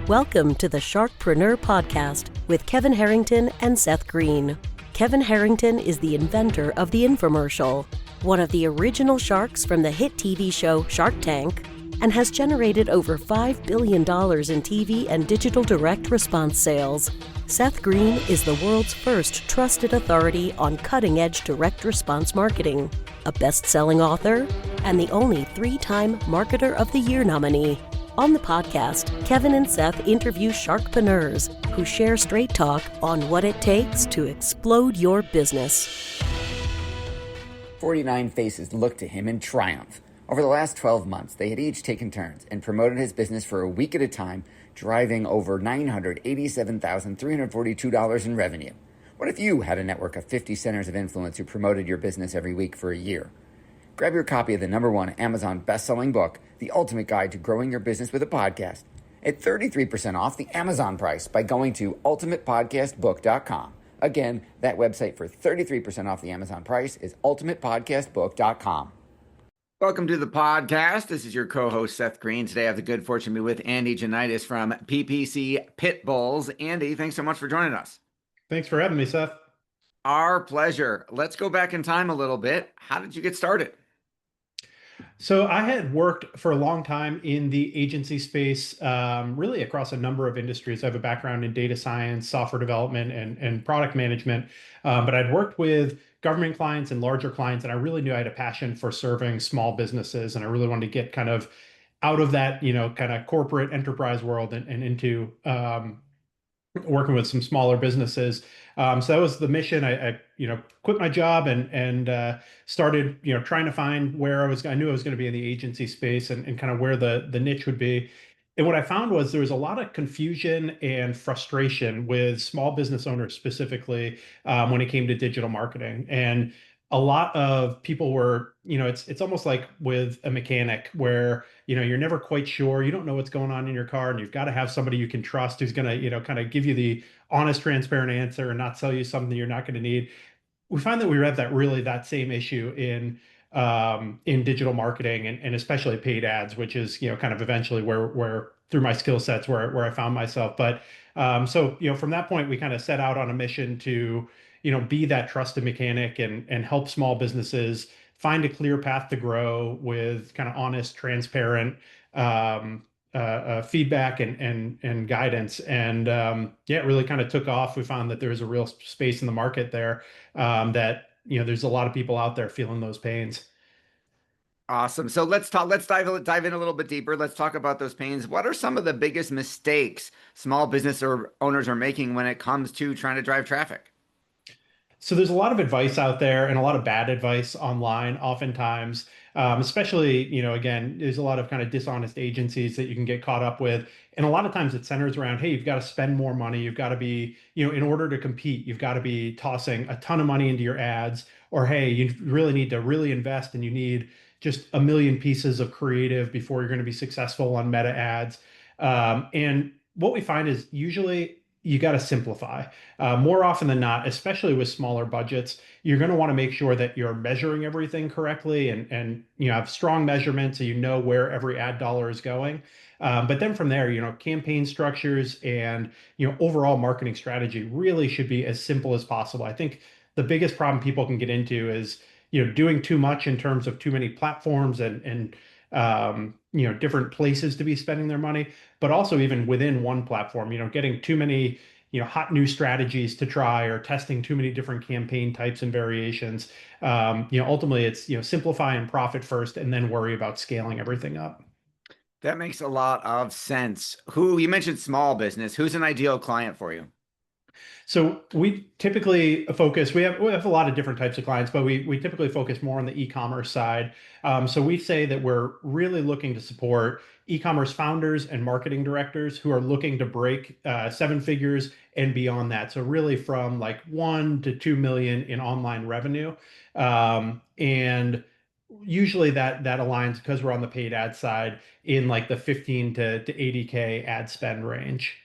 Welcome to the Sharkpreneur podcast with Kevin Harrington and Seth Greene. Kevin Harrington is the inventor of the infomercial, one of the original sharks from the hit TV show Shark Tank, and has generated over $5 billion in TV and digital direct response sales. Seth Greene is the world's first trusted authority on cutting-edge direct response marketing, a best-selling author, and the only 3-time Marketer of the Year nominee. On the podcast, Kevin and Seth interview sharkpreneurs who share straight talk on what it takes to explode your business. 49 faces looked to him in triumph. Over the last 12 months, they had each taken turns and promoted his business for a week at a time, driving over $987,342 in revenue. What if you had a network of 50 centers of influence who promoted your business every week for a year? Grab your copy of the #1 Amazon best-selling book, The Ultimate Guide to Growing Your Business with a Podcast, at 33% off the Amazon price by going to ultimatepodcastbook.com. Again, that website for 33% off the Amazon price is ultimatepodcastbook.com. Welcome to the podcast. This is your co-host, Seth Greene. Today I have the good fortune to be with Andy Janaitis from PPC Pitbulls. Andy, thanks so much for joining us. Thanks for having me, Seth. Our pleasure. Let's go back in time a little bit. How did you get started? So I had worked for a long time in the agency space, really across a number of industries. I have a background in data science, software development, and product management. But I'd worked with government clients and larger clients, and I really knew I had a passion for serving small businesses. And I really wanted to get kind of out of that, kind of corporate enterprise world and into working with some smaller businesses. So that was the mission. I quit my job and started, trying to find where I knew I was going to be in the agency space and kind of where the niche would be. And what I found was there was a lot of confusion and frustration with small business owners specifically when it came to digital marketing. And a lot of people were, it's almost like with a mechanic where, you're never quite sure, you don't know what's going on in your car, and you've got to have somebody you can trust who's going to, kind of give you the honest, transparent answer and not sell you something you're not going to need. We find that we have that same issue in digital marketing and especially paid ads, which is, kind of eventually where through my skill sets where I found myself. But so, from that point, we kind of set out on a mission to, be that trusted mechanic and help small businesses find a clear path to grow with kind of honest, transparent feedback and guidance. And it really kind of took off. We found that there was a real space in the market there that, there's a lot of people out there feeling those pains. Awesome. So let's dive in a little bit deeper. Let's talk about those pains. What are some of the biggest mistakes small business owners are making when it comes to trying to drive traffic? So there's a lot of advice out there and a lot of bad advice online, oftentimes, especially, again, there's a lot of kind of dishonest agencies that you can get caught up with. And a lot of times it centers around, hey, you've got to spend more money. You've got to be, in order to compete, you've got to be tossing a ton of money into your ads, or, hey, you really need to really invest and you need just a million pieces of creative before you're going to be successful on meta ads. And what we find is usually you got to simplify. More often than not, especially with smaller budgets, you're going to want to make sure that you're measuring everything correctly and have strong measurements so you know where every ad dollar is going. But then from there, campaign structures and overall marketing strategy really should be as simple as possible. I think the biggest problem people can get into is doing too much in terms of too many platforms and different places to be spending their money, but also even within one platform, getting too many, hot new strategies to try or testing too many different campaign types and variations. Ultimately it's, simplify and profit first and then worry about scaling everything up. That makes a lot of sense. You mentioned small business. Who's an ideal client for you? So we typically focus, we have a lot of different types of clients, but we typically focus more on the e-commerce side. So we say that we're really looking to support e-commerce founders and marketing directors who are looking to break 7 figures and beyond that. So really from like 1 to 2 million in online revenue. And usually that aligns because we're on the paid ad side in like the 15 to 80K ad spend range.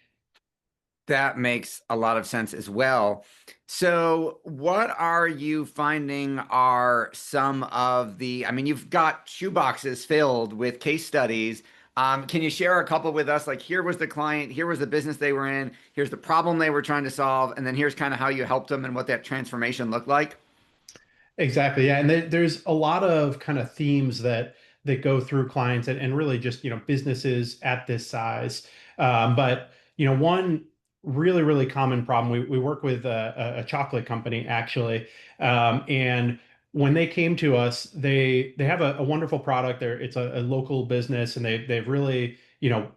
That makes a lot of sense as well. So what are you finding are some of the, you've got shoeboxes filled with case studies Can you share a couple with us? Like, here was the client, here was the business they were in, here's the problem they were trying to solve, and then here's kind of how you helped them and what that transformation looked like. Exactly. Yeah. And there's a lot of kind of themes that go through clients and really just, businesses at this size. But, one really common problem, we work with a chocolate company actually. And when they came to us, they have a wonderful product there. It's a local business and they've really,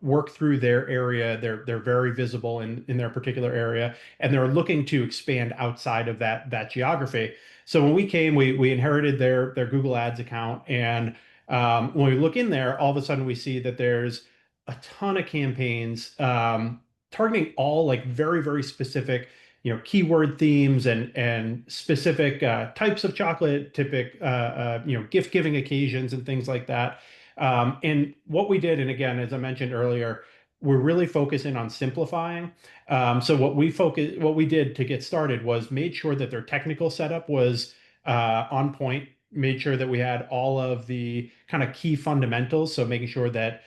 worked through their area. They're very visible in their particular area, and they're looking to expand outside of that geography. So when we came, we inherited their Google Ads account, and when we look in there, all of a sudden we see that there's a ton of campaigns targeting all like very specific, keyword themes and specific types of chocolate, typic gift giving occasions and things like that. And what we did, and again, as I mentioned earlier, we're really focusing on simplifying. So what we did to get started was made sure that their technical setup was on point, made sure that we had all of the kind of key fundamentals. So making sure that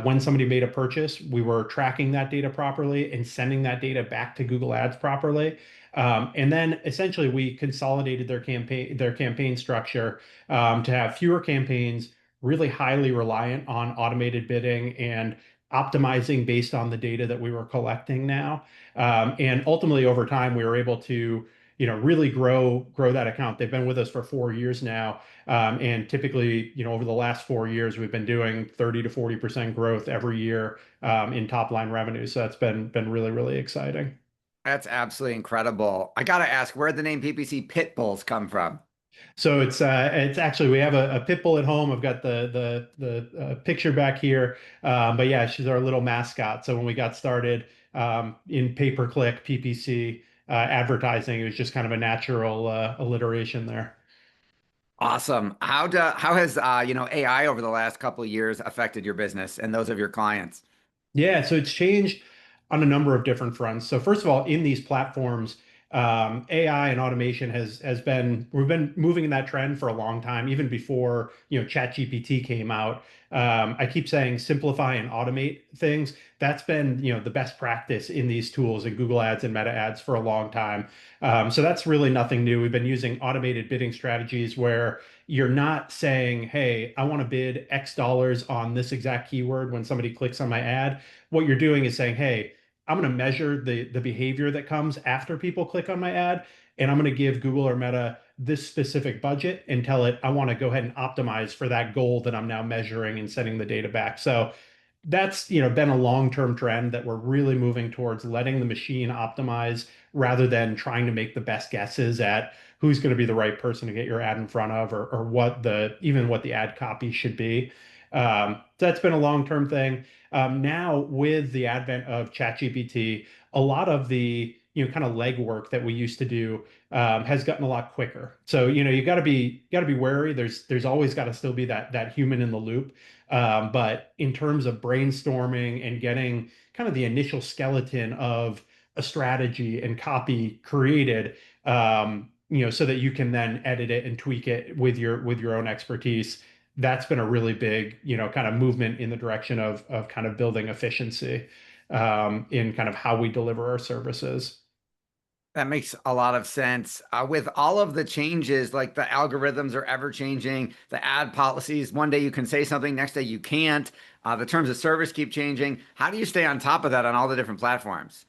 when somebody made a purchase, we were tracking that data properly and sending that data back to Google Ads properly. And then essentially we consolidated their campaign structure to have fewer campaigns, really highly reliant on automated bidding and optimizing based on the data that we were collecting now. And ultimately, over time, we were able to, really grow that account. They've been with us for 4 years now, and typically, over the last 4 years, we've been doing 30 to 40% growth every year in top line revenue. So that's been really exciting. That's absolutely incredible. I got to ask, where did the name PPC Pitbulls come from? So it's actually we have a pit bull at home. I've got the picture back here, but yeah, she's our little mascot. So when we got started in pay-per-click PPC advertising, it was just kind of a natural alliteration there. Awesome. How has AI over the last couple of years affected your business and those of your clients? Yeah, so it's changed on a number of different fronts. So first of all, in these platforms, AI and automation has been we've been moving in that trend for a long time, even before ChatGPT came out. I keep saying simplify and automate things. That's been the best practice in these tools in Google Ads and Meta Ads for a long time. So that's really nothing new. We've been using automated bidding strategies where you're not saying, "Hey, I want to bid X dollars on this exact keyword when somebody clicks on my ad." What you're doing is saying, "Hey, I'm going to measure the behavior that comes after people click on my ad, and I'm going to give Google or Meta this specific budget and tell it I want to go ahead and optimize for that goal that I'm now measuring and sending the data back." So that's been a long-term trend that we're really moving towards, letting the machine optimize rather than trying to make the best guesses at who's going to be the right person to get your ad in front of, or what the ad copy should be. So that's been a long-term thing. Now with the advent of ChatGPT, a lot of the kind of legwork that we used to do has gotten a lot quicker. So you got to be wary. There's always got to still be that human in the loop. But in terms of brainstorming and getting kind of the initial skeleton of a strategy and copy created, so that you can then edit it and tweak it with your own expertise, that's been a really big, kind of movement in the direction of kind of building efficiency in kind of how we deliver our services. That makes a lot of sense. With all of the changes, like the algorithms are ever changing, the ad policies, one day you can say something, next day you can't. The terms of service keep changing. How do you stay on top of that on all the different platforms?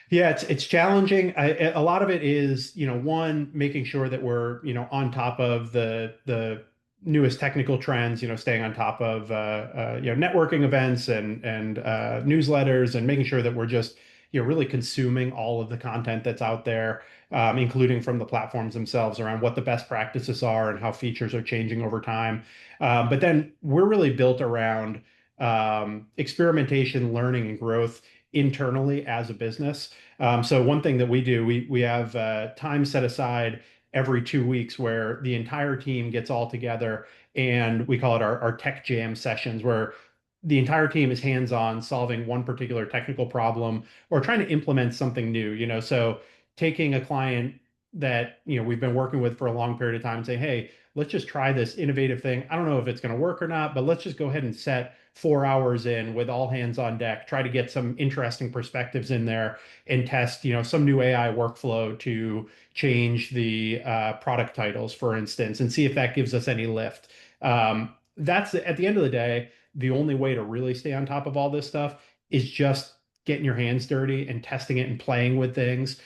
Yeah, it's challenging. A lot of it is, one, making sure that we're, on top of the newest technical trends, staying on top of networking events and newsletters, and making sure that we're just, really consuming all of the content that's out there, including from the platforms themselves around what the best practices are and how features are changing over time. But then we're really built around experimentation, learning, and growth internally as a business. So one thing that we do, we have time set aside every 2 weeks where the entire team gets all together, and we call it our tech jam sessions, where the entire team is hands-on solving one particular technical problem or trying to implement something new. So taking a client that we've been working with for a long period of time and say, "Hey, let's just try this innovative thing. I don't know if it's going to work or not, but let's just go ahead and set 4 hours in with all hands on deck, try to get some interesting perspectives in there and test, some new AI workflow to change the product titles, for instance, and see if that gives us any lift. That's at the end of the day, the only way to really stay on top of all this stuff is just getting your hands dirty and testing it and playing with things.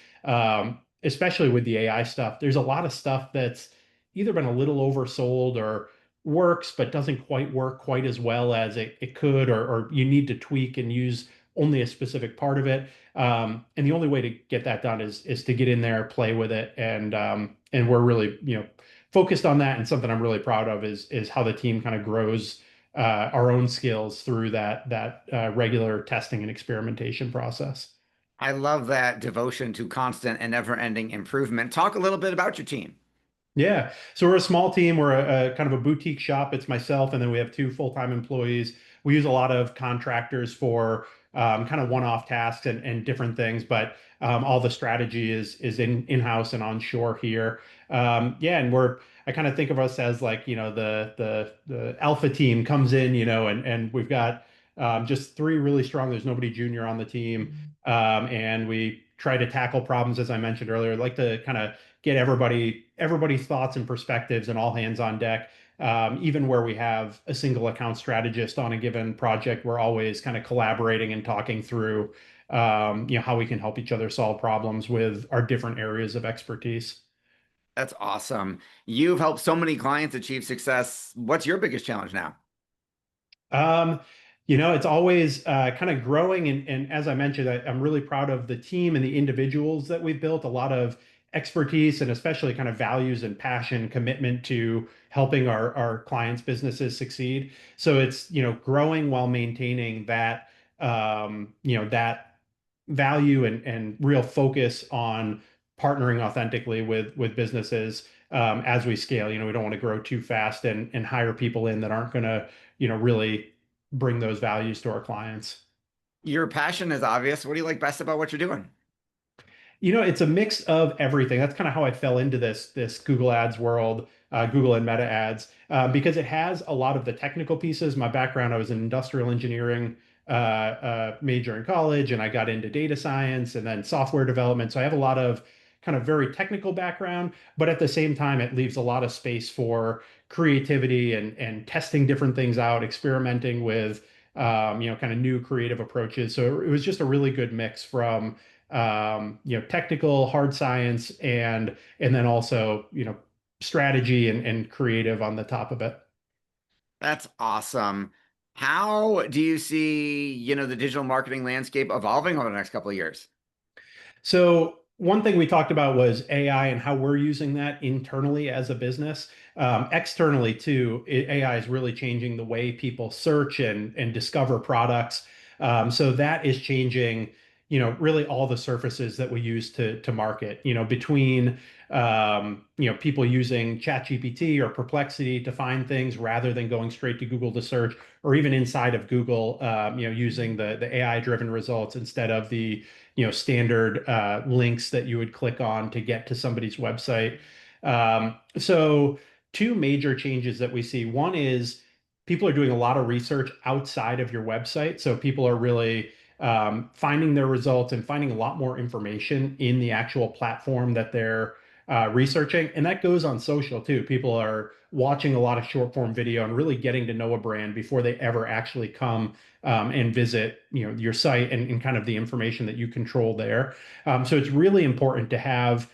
Especially with the AI stuff, there's a lot of stuff that's either been a little oversold or works, but doesn't quite work quite as well as it could, or you need to tweak and use only a specific part of it. And the only way to get that done is to get in there, play with it, and we're really focused on that. And something I'm really proud of is how the team kind of grows our own skills through that regular testing and experimentation process. I love that devotion to constant and never-ending improvement. Talk a little bit about your team. Yeah. So we're a small team. We're a kind of a boutique shop. It's myself, and then we have two full-time employees. We use a lot of contractors for kind of one-off tasks and different things, but all the strategy is in-house and onshore here. Yeah, and I kind of think of us as like, the alpha team comes in, and we've got just three really strong. There's nobody junior on the team. And we try to tackle problems, as I mentioned earlier. I'd like to kind of get everybody's thoughts and perspectives and all hands on deck. Even where we have a single account strategist on a given project, we're always kind of collaborating and talking through, how we can help each other solve problems with our different areas of expertise. That's awesome. You've helped so many clients achieve success. What's your biggest challenge now? Um, it's always kind of growing. And as I mentioned, I'm really proud of the team and the individuals that we've built, a lot of expertise and especially kind of values and passion, commitment to helping our clients' businesses succeed. So it's, growing while maintaining that value and real focus on partnering authentically with businesses as we scale. We don't want to grow too fast and hire people in that aren't going to, really bring those values to our clients. Your passion is obvious. What do you like best about what you're doing? It's a mix of everything. That's kind of how I fell into this Google Ads world, Google and Meta ads, because it has a lot of the technical pieces. My background, I was an industrial engineering major in college, and I got into data science and then software development. So I have a lot of kind of very technical background, but at the same time, it leaves a lot of space for creativity and testing different things out, experimenting with kind of new creative approaches. So it was just a really good mix from technical hard science and then also, strategy and creative on the top of it. That's awesome. How do you see, the digital marketing landscape evolving over the next couple of years? So one thing we talked about was AI and how we're using that internally as a business. Externally too, AI is really changing the way people search and discover products. So that is changing, really all the surfaces that we use to market, between, people using ChatGPT or Perplexity to find things rather than going straight to Google to search, or even inside of Google, using the AI-driven results instead of the, standard links that you would click on to get to somebody's website. So two major changes that we see. One is people are doing a lot of research outside of your website. So people are really finding their results and finding a lot more information in the actual platform that they're researching. And that goes on social too. People are watching a lot of short form video and really getting to know a brand before they ever actually come and visit, your site and kind of the information that you control there. So it's really important to have,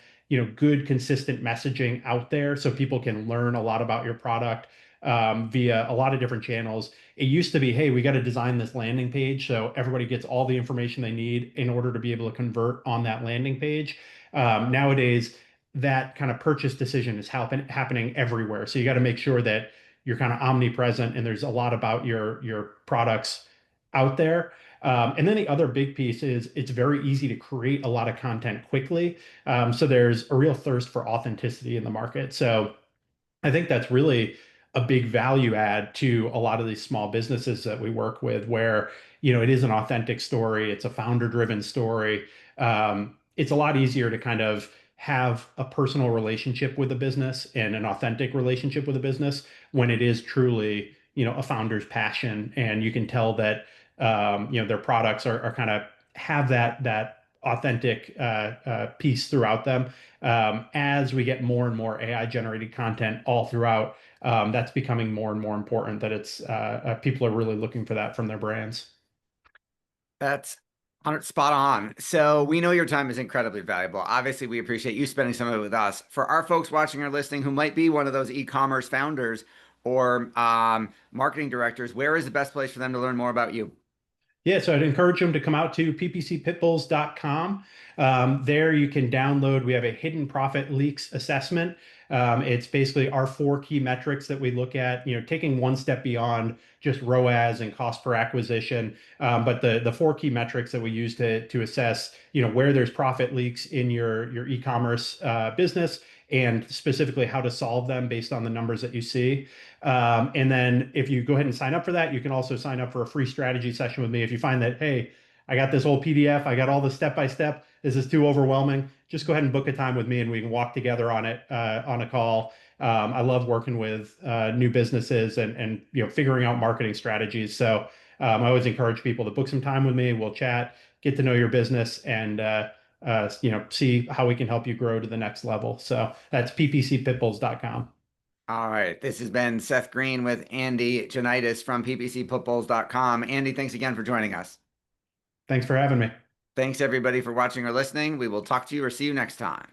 good, consistent messaging out there so people can learn a lot about your product via a lot of different channels. It used to be, hey, we got to design this landing page so everybody gets all the information they need in order to be able to convert on that landing page. Nowadays, that kind of purchase decision is happening everywhere. So you got to make sure that you're kind of omnipresent and there's a lot about your products out there. And then the other big piece is it's very easy to create a lot of content quickly. So there's a real thirst for authenticity in the market. So I think that's really a big value add to a lot of these small businesses that we work with, where, it is an authentic story. It's a founder-driven story. It's a lot easier to kind of have a personal relationship with a business and an authentic relationship with a business when it is truly, a founder's passion, and you can tell that their products are kind of have that authentic piece throughout them. As we get more and more AI generated content all throughout, that's becoming more and more important, that it's people are really looking for that from their brands. That's spot on. So we know your time is incredibly valuable. Obviously, we appreciate you spending some of it with us. For our folks watching or listening who might be one of those e-commerce founders or marketing directors, where is the best place for them to learn more about you? Yeah, so I'd encourage them to come out to ppcpitbulls.com. There you can download, we have a hidden profit leaks assessment. It's basically our 4 key metrics that we look at, taking one step beyond just ROAS and cost per acquisition. But the 4 key metrics that we use to assess, where there's profit leaks in your e-commerce business, and specifically how to solve them based on the numbers that you see. And then if you go ahead and sign up for that, you can also sign up for a free strategy session with me. If you find that, hey, I got this whole PDF, I got all the step-by-step, this is too overwhelming, just go ahead and book a time with me and we can walk together on it on a call. I love working with new businesses and figuring out marketing strategies. So I always encourage people to book some time with me. We'll chat, get to know your business, and see how we can help you grow to the next level. So that's ppcpitbulls.com. All right. This has been Seth Greene with Andy Janaitis from ppcpitbulls.com. Andy, thanks again for joining us. Thanks for having me. Thanks everybody for watching or listening. We will talk to you or see you next time.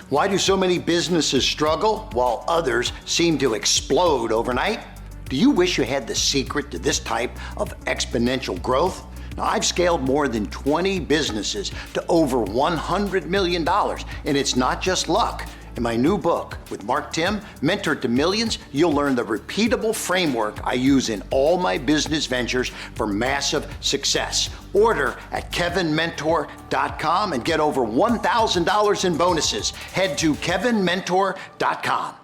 Why do so many businesses struggle while others seem to explode overnight? Do you wish you had the secret to this type of exponential growth? Now, I've scaled more than 20 businesses to over $100 million, and it's not just luck. In my new book with Mark Tim, Mentor to Millions, you'll learn the repeatable framework I use in all my business ventures for massive success. Order at kevinmentor.com and get over $1,000 in bonuses. Head to kevinmentor.com.